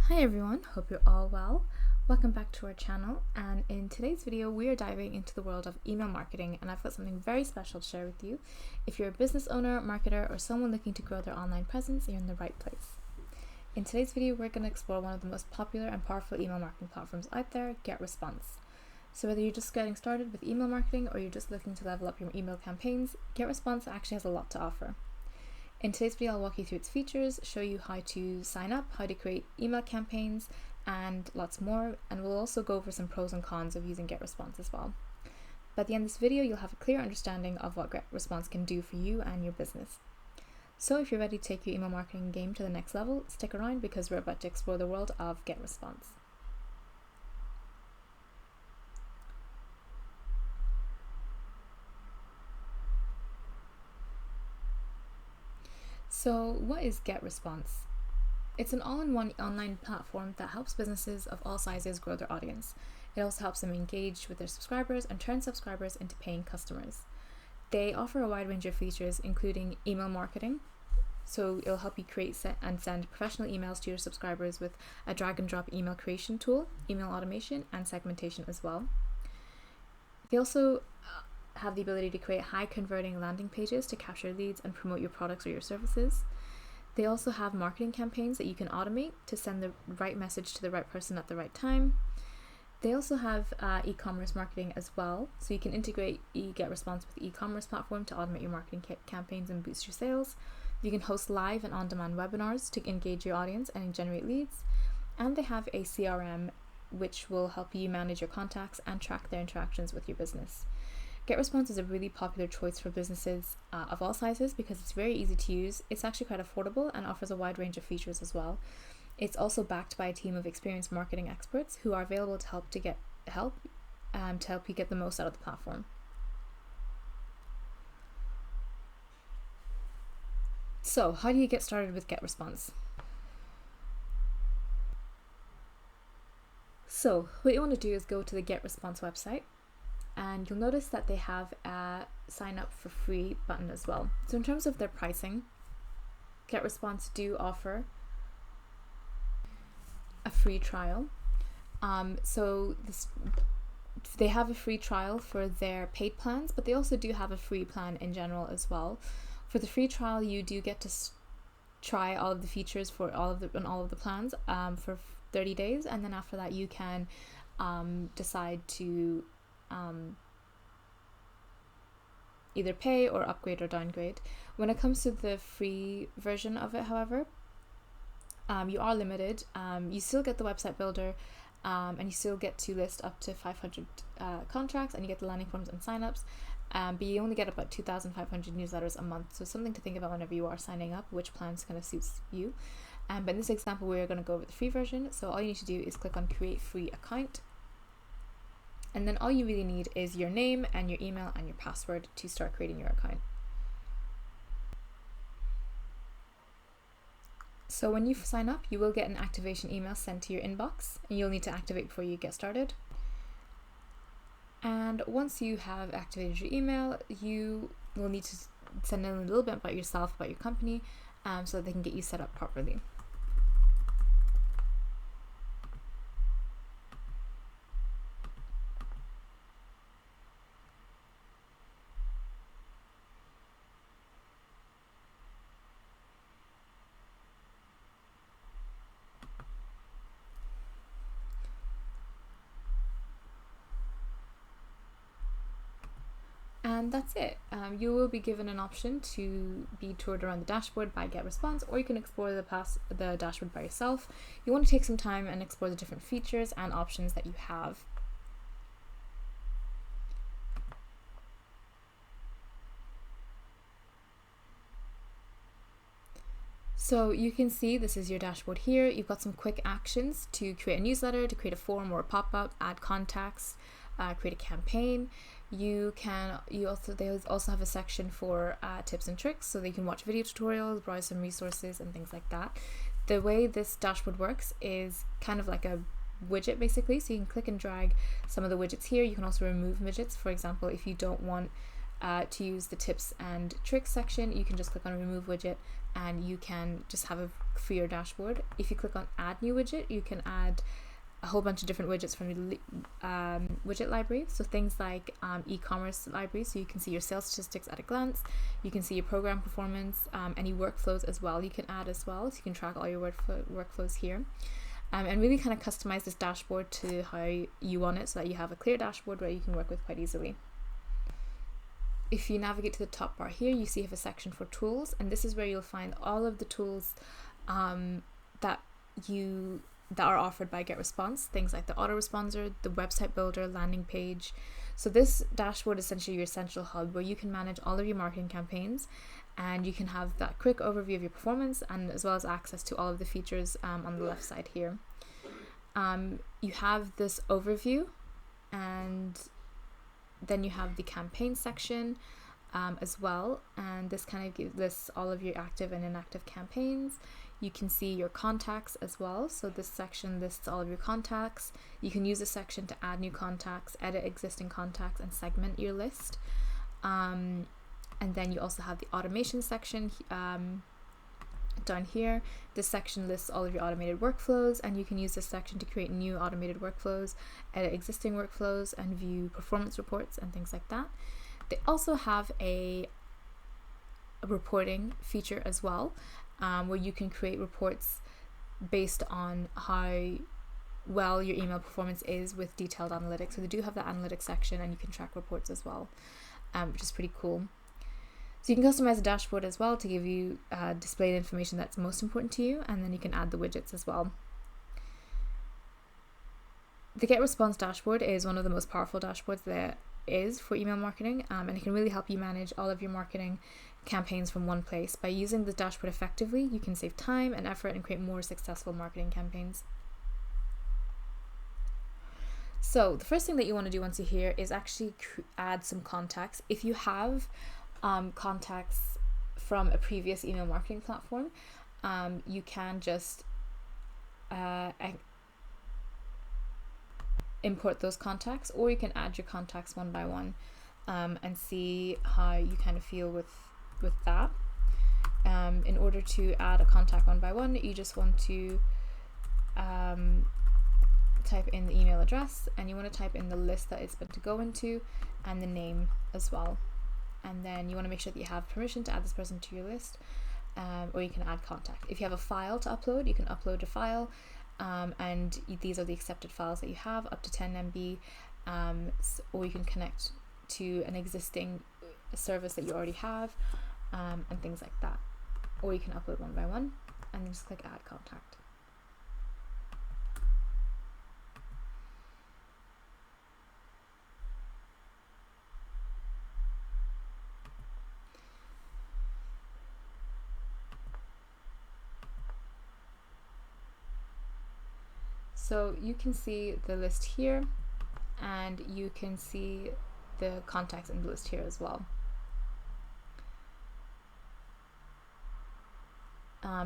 Hi everyone, hope you're all well. Welcome back to our channel, and in today's video we are diving into the world of email marketing, and I've got something very special to share with you. If you're a business owner, marketer, or someone looking to grow their online presence, you're in the right place. In today's video we're going to explore one of the most popular and powerful email marketing platforms out there, GetResponse. So whether you're just getting started with email marketing or you're just looking to level up your email campaigns, GetResponse actually has a lot to offer. In today's video, I'll walk you through its features, show you how to sign up, how to create email campaigns, and lots more. And we'll also go over some pros and cons of using GetResponse as well. By the end of this video, you'll have a clear understanding of what GetResponse can do for you and your business. So if you're ready to take your email marketing game to the next level, stick around because we're about to explore the world of GetResponse. So what is GetResponse? It's an all-in-one online platform that helps businesses of all sizes grow their audience. It also helps them engage with their subscribers and turn subscribers into paying customers. They offer a wide range of features, including email marketing. So it'll help you create and send professional emails to your subscribers with a drag and drop email creation tool, email automation, and segmentation as well. They also have the ability to create high converting landing pages to capture leads and promote your products or your services. They also have marketing campaigns that you can automate to send the right message to the right person at the right time. They also have e-commerce marketing as well, so you can integrate GetResponse with the e-commerce platform to automate your marketing campaigns and boost your sales. You can host live and on-demand webinars to engage your audience and generate leads. And they have a CRM which will help you manage your contacts and track their interactions with your business. GetResponse is a really popular choice for businesses of all sizes because it's very easy to use, it's actually quite affordable, and offers a wide range of features as well. It's also backed by a team of experienced marketing experts who are available to help you get the most out of the platform. So, how do you get started with GetResponse? So, what you want to do is go to the GetResponse website. And you'll notice that they have a sign up for free button as well. So in terms of their pricing, GetResponse do offer a free trial. They have a free trial for their paid plans, but they also do have a free plan in general as well. For the free trial, you do get to try all of the features for all of the plans for 30 days, and then after that you can decide to either pay or upgrade or downgrade. When it comes to the free version of it, however, you are limited. You still get the website builder, and you still get to list up to 500 contracts, and you get the landing forms and signups, but you only get about 2,500 newsletters a month, so something to think about whenever you are signing up, which plans kind of suits you. But in this example, we're going to go over the free version, so all you need to do is click on create free account. And then all you really need is your name and your email and your password to start creating your account. So when you sign up, you will get an activation email sent to your inbox, and you'll need to activate before you get started. And once you have activated your email, you will need to send in a little bit about yourself, about your company, so that they can get you set up properly. And that's it. You will be given an option to be toured around the dashboard by GetResponse, or you can explore the dashboard by yourself. You want to take some time and explore the different features and options that you have. So you can see this is your dashboard here. You've got some quick actions to create a newsletter, to create a form or a pop-up, add contacts, create a campaign. They also have a section for tips and tricks, so they can watch video tutorials, browse some resources and things like that. The way this dashboard works is kind of like a widget basically, so you can click and drag some of the widgets here. You can also remove widgets. For example, if you don't want to use the tips and tricks section, you can just click on remove widget, and you can just have a freer dashboard. If you click on add new widget, you can add a whole bunch of different widgets from your widget library. So things like e-commerce library, so you can see your sales statistics at a glance. You can see your program performance, any workflows as well you can add as well, so you can track all your workflows here. And really kind of customize this dashboard to how you want it, so that you have a clear dashboard where you can work with quite easily. If you navigate to the top bar here, you see you have a section for tools, and this is where you'll find all of the tools that are offered by GetResponse, things like the autoresponder, the website builder, landing page. So this dashboard is essentially your central hub where you can manage all of your marketing campaigns, and you can have that quick overview of your performance, and as well as access to all of the features on the left side here. You have this overview, and then you have the campaign section as well, and this kind of lists all of your active and inactive campaigns. You can see your contacts as well, so this section lists all of your contacts. You can use this section to add new contacts, edit existing contacts, and segment your list. And then you also have the automation section down here. This section lists all of your automated workflows, and you can use this section to create new automated workflows, edit existing workflows, and view performance reports and things like that. They also have a reporting feature as well, where you can create reports based on how well your email performance is with detailed analytics. So they do have the analytics section, and you can track reports as well, which is pretty cool. So you can customize the dashboard as well to give you display the information that's most important to you, and then you can add the widgets as well. The GetResponse dashboard is one of the most powerful dashboards there is for email marketing, and it can really help you manage all of your marketing campaigns from one place. By using the dashboard effectively, you can save time and effort and create more successful marketing campaigns. So the first thing that you want to do once you're here is actually add some contacts. If you have contacts from a previous email marketing platform, you can just import those contacts, or you can add your contacts one by one, and see how you kind of feel with that. In order to add a contact one by one, you just want to type in the email address, and you want to type in the list that it's meant to go into, and the name as well. And then you want to make sure that you have permission to add this person to your list, or you can add contact. If you have a file to upload, you can upload a file, and these are the accepted files that you have, up to 10 MB, or you can connect to an existing service that you already have, and things like that. Or you can upload one by one, and then just click add contact. So you can see the list here, and you can see the contacts in the list here as well.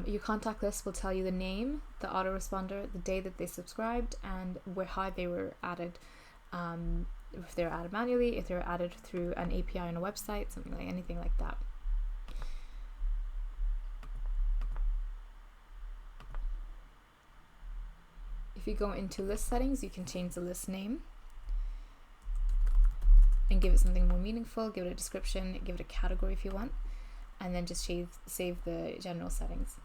Your contact list will tell you the name, the autoresponder, the day that they subscribed, and how they were added. If they were added manually, if they were added through an API on a website, anything like that. If you go into list settings, you can change the list name and give it something more meaningful, give it a description, give it a category if you want, and then just save the general settings.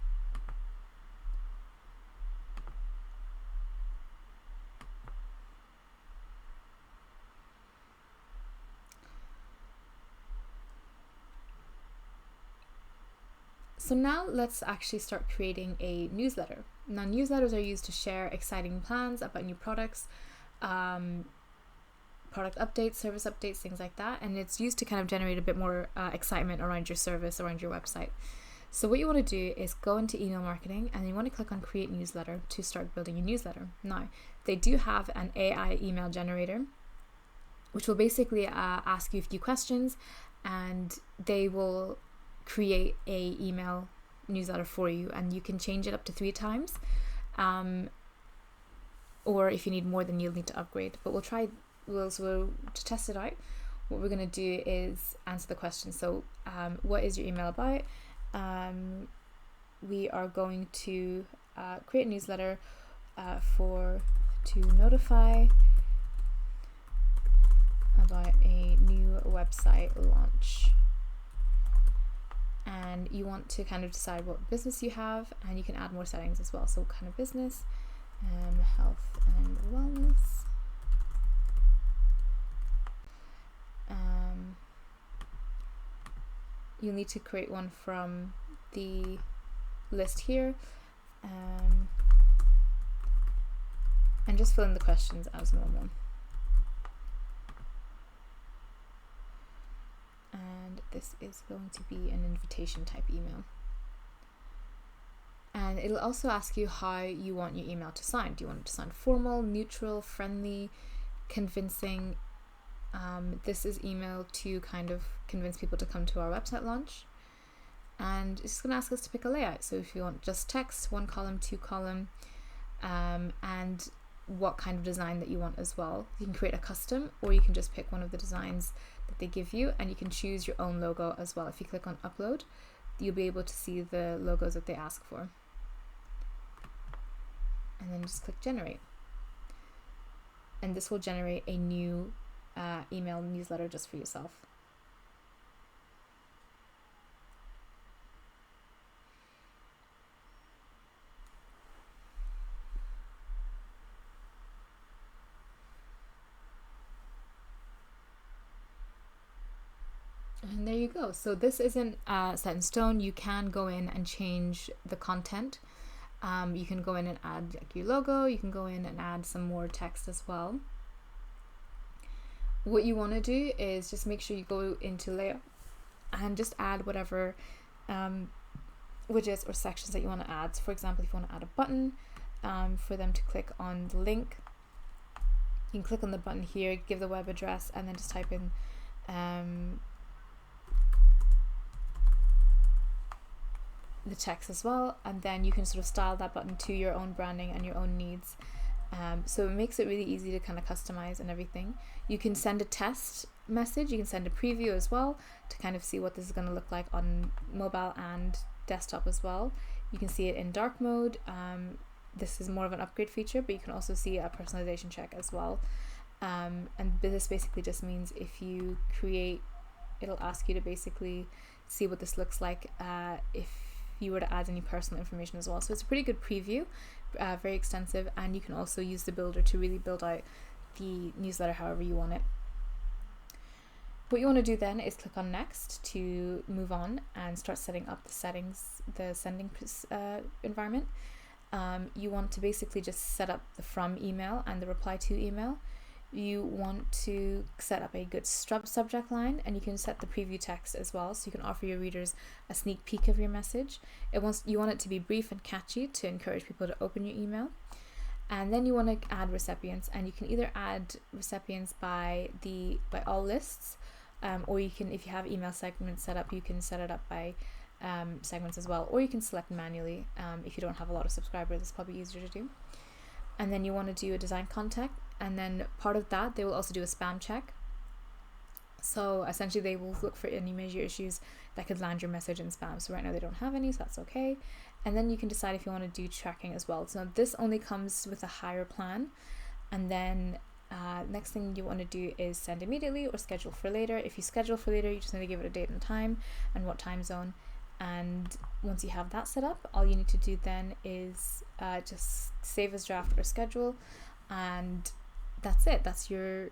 So now let's actually start creating a newsletter. Now newsletters are used to share exciting plans about new products, product updates, service updates, things like that, and it's used to kind of generate a bit more excitement around your service, around your website. So what you want to do is go into email marketing, and you want to click on create newsletter to start building your newsletter. Now they do have an AI email generator, which will basically ask you a few questions, and they will create a email newsletter for you, and you can change it up to 3 times, or if you need more, then you'll need to upgrade. But we'll to test it out, what we're going to do is answer the question. So what is your email about, we are going to create a newsletter to notify about a new website launch. And you want to kind of decide what business you have, and you can add more settings as well. So what kind of business, health and wellness. You'll need to create one from the list here, and just fill in the questions as normal. And this is going to be an invitation type email. And it'll also ask you how you want your email to sound. Do you want it to sound formal, neutral, friendly, convincing? This is email to kind of convince people to come to our website launch. And it's going to ask us to pick a layout. So if you want just text, 1 column, 2 column, and what kind of design that you want as well. You can create a custom, or you can just pick one of the designs that they give you, and you can choose your own logo as well. If you click on upload, you'll be able to see the logos that they ask for. And then just click generate. And this will generate a new email newsletter just for yourself. And there you go. So this isn't set in stone. You can go in and change the content. You can go in and add like your logo. You can go in and add some more text as well. What you want to do is just make sure you go into layout and just add whatever widgets or sections that you want to add. So for example, if you want to add a button for them to click on the link, you can click on the button here, give the web address, and then just type in the text as well, and then you can sort of style that button to your own branding and your own needs. So it makes it really easy to kind of customize and everything. You can send a test message, you can send a preview as well to kind of see what this is going to look like on mobile and desktop as well. You can see it in dark mode. This is more of an upgrade feature, but you can also see a personalization check as well. And this basically just means if you create, it'll ask you to basically see what this looks like if you were to add any personal information as well. So it's a pretty good preview, very extensive, and you can also use the builder to really build out the newsletter however you want it. What you want to do then is click on next to move on and start setting up the settings, the sending environment. You want to basically just set up the from email and the reply to email. You want to set up a good subject line, and you can set the preview text as well, so you can offer your readers a sneak peek of your message. You want it to be brief and catchy to encourage people to open your email. And then you want to add recipients, and you can either add recipients by all lists, or you can, if you have email segments set up, you can set it up by segments as well, or you can select manually. If you don't have a lot of subscribers, it's probably easier to do. And then you want to do a design contact, and then part of that they will also do a spam check. So essentially they will look for any major issues that could land your message in spam. So right now they don't have any, so that's okay. And then you can decide if you want to do tracking as well. So this only comes with a higher plan. And then next thing you want to do is send immediately or schedule for later. If you schedule for later, you just need to give it a date and time and what time zone. And once you have that set up, all you need to do then is just save as draft or schedule, and that's it. That's your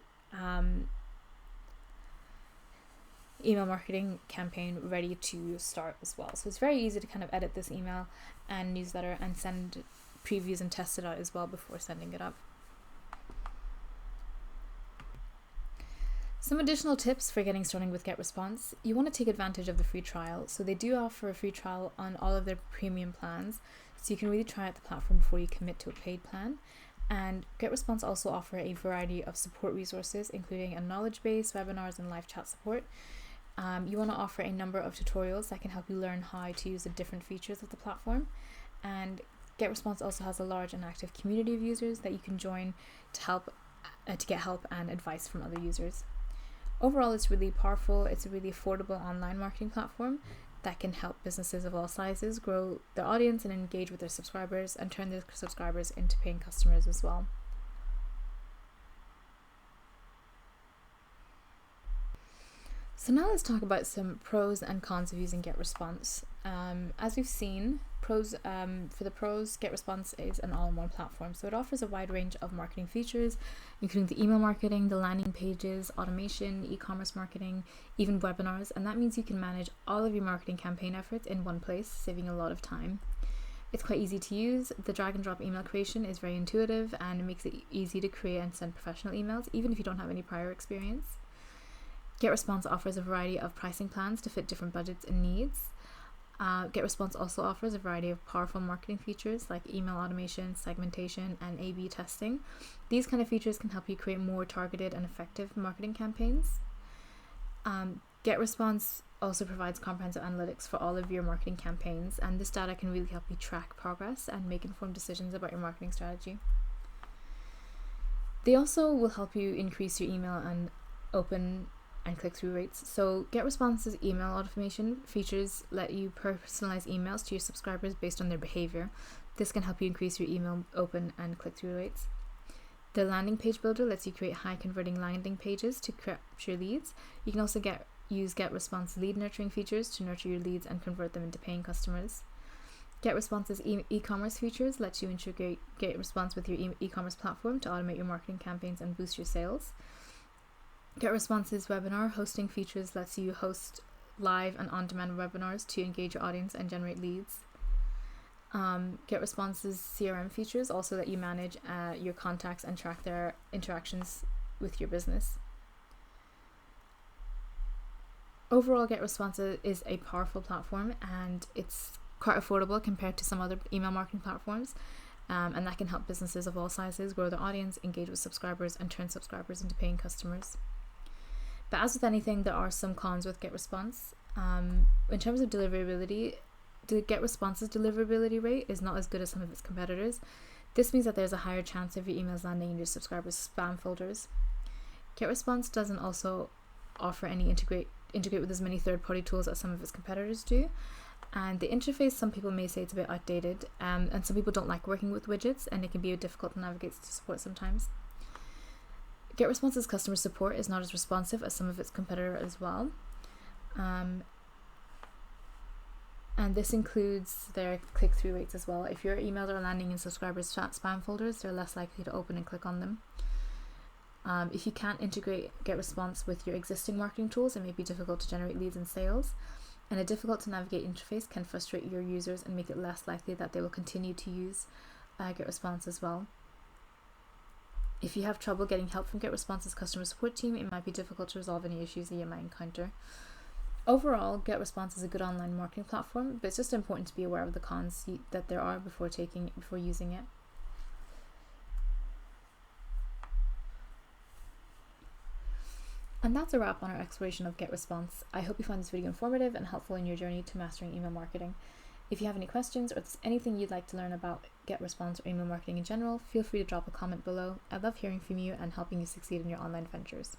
email marketing campaign ready to start as well. So it's very easy to kind of edit this email and newsletter and send previews and test it out as well before sending it up. Some additional tips for getting started with GetResponse. You want to take advantage of the free trial. So they do offer a free trial on all of their premium plans, so you can really try out the platform before you commit to a paid plan. And GetResponse also offer a variety of support resources, including a knowledge base, webinars, and live chat support. You want to offer a number of tutorials that can help you learn how to use the different features of the platform. And GetResponse also has a large and active community of users that you can join to get help and advice from other users. Overall, it's really powerful. It's a really affordable online marketing platform, that can help businesses of all sizes grow their audience and engage with their subscribers and turn their subscribers into paying customers as well. So now let's talk about some pros and cons of using GetResponse. As we've seen, for the pros, GetResponse is an all-in-one platform. So it offers a wide range of marketing features, including the email marketing, the landing pages, automation, e-commerce marketing, even webinars. And that means you can manage all of your marketing campaign efforts in one place, saving a lot of time. It's quite easy to use. The drag and drop email creation is very intuitive, and it makes it easy to create and send professional emails, even if you don't have any prior experience. GetResponse offers a variety of pricing plans to fit different budgets and needs. GetResponse also offers a variety of powerful marketing features like email automation, segmentation, and A/B testing. These kind of features can help you create more targeted and effective marketing campaigns. GetResponse also provides comprehensive analytics for all of your marketing campaigns, and this data can really help you track progress and make informed decisions about your marketing strategy. They also will help you increase your email and open and click-through rates. So GetResponse's email automation features let you personalize emails to your subscribers based on their behavior. This can help you increase your email open and click-through rates. The landing page builder lets you create high converting landing pages to capture leads. You can also use GetResponse lead nurturing features to nurture your leads and convert them into paying customers. GetResponse's e-commerce features let you integrate GetResponse with your e-commerce platform to automate your marketing campaigns and boost your sales. GetResponse's webinar hosting features lets you host live and on-demand webinars to engage your audience and generate leads. GetResponse's CRM features also let you manage your contacts and track their interactions with your business. Overall, GetResponse is a powerful platform, and it's quite affordable compared to some other email marketing platforms, and that can help businesses of all sizes grow their audience, engage with subscribers, and turn subscribers into paying customers. But as with anything, there are some cons with GetResponse. In terms of deliverability, the GetResponse's deliverability rate is not as good as some of its competitors. This means that there's a higher chance of your emails landing in your subscribers' spam folders. GetResponse doesn't also offer any integrate with as many third-party tools as some of its competitors do. And the interface, some people may say it's a bit outdated, and some people don't like working with widgets, and it can be difficult to navigate to support sometimes. GetResponse's customer support is not as responsive as some of its competitors as well. And this includes their click-through rates as well. If your emails are landing in subscribers' spam folders, they're less likely to open and click on them. If you can't integrate GetResponse with your existing marketing tools, it may be difficult to generate leads and sales. And a difficult to navigate interface can frustrate your users and make it less likely that they will continue to use GetResponse as well. If you have trouble getting help from GetResponse's customer support team, it might be difficult to resolve any issues that you might encounter. Overall, GetResponse is a good online marketing platform, but it's just important to be aware of the cons that there are before using it. And that's a wrap on our exploration of GetResponse. I hope you found this video informative and helpful in your journey to mastering email marketing. If you have any questions or there's anything you'd like to learn about GetResponse or email marketing in general, feel free to drop a comment below. I love hearing from you and helping you succeed in your online ventures.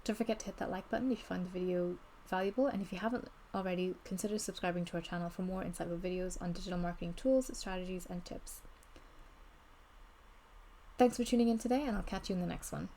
Don't forget to hit that like button if you find the video valuable, and if you haven't already, consider subscribing to our channel for more insightful videos on digital marketing tools, strategies, and tips. Thanks for tuning in today, and I'll catch you in the next one.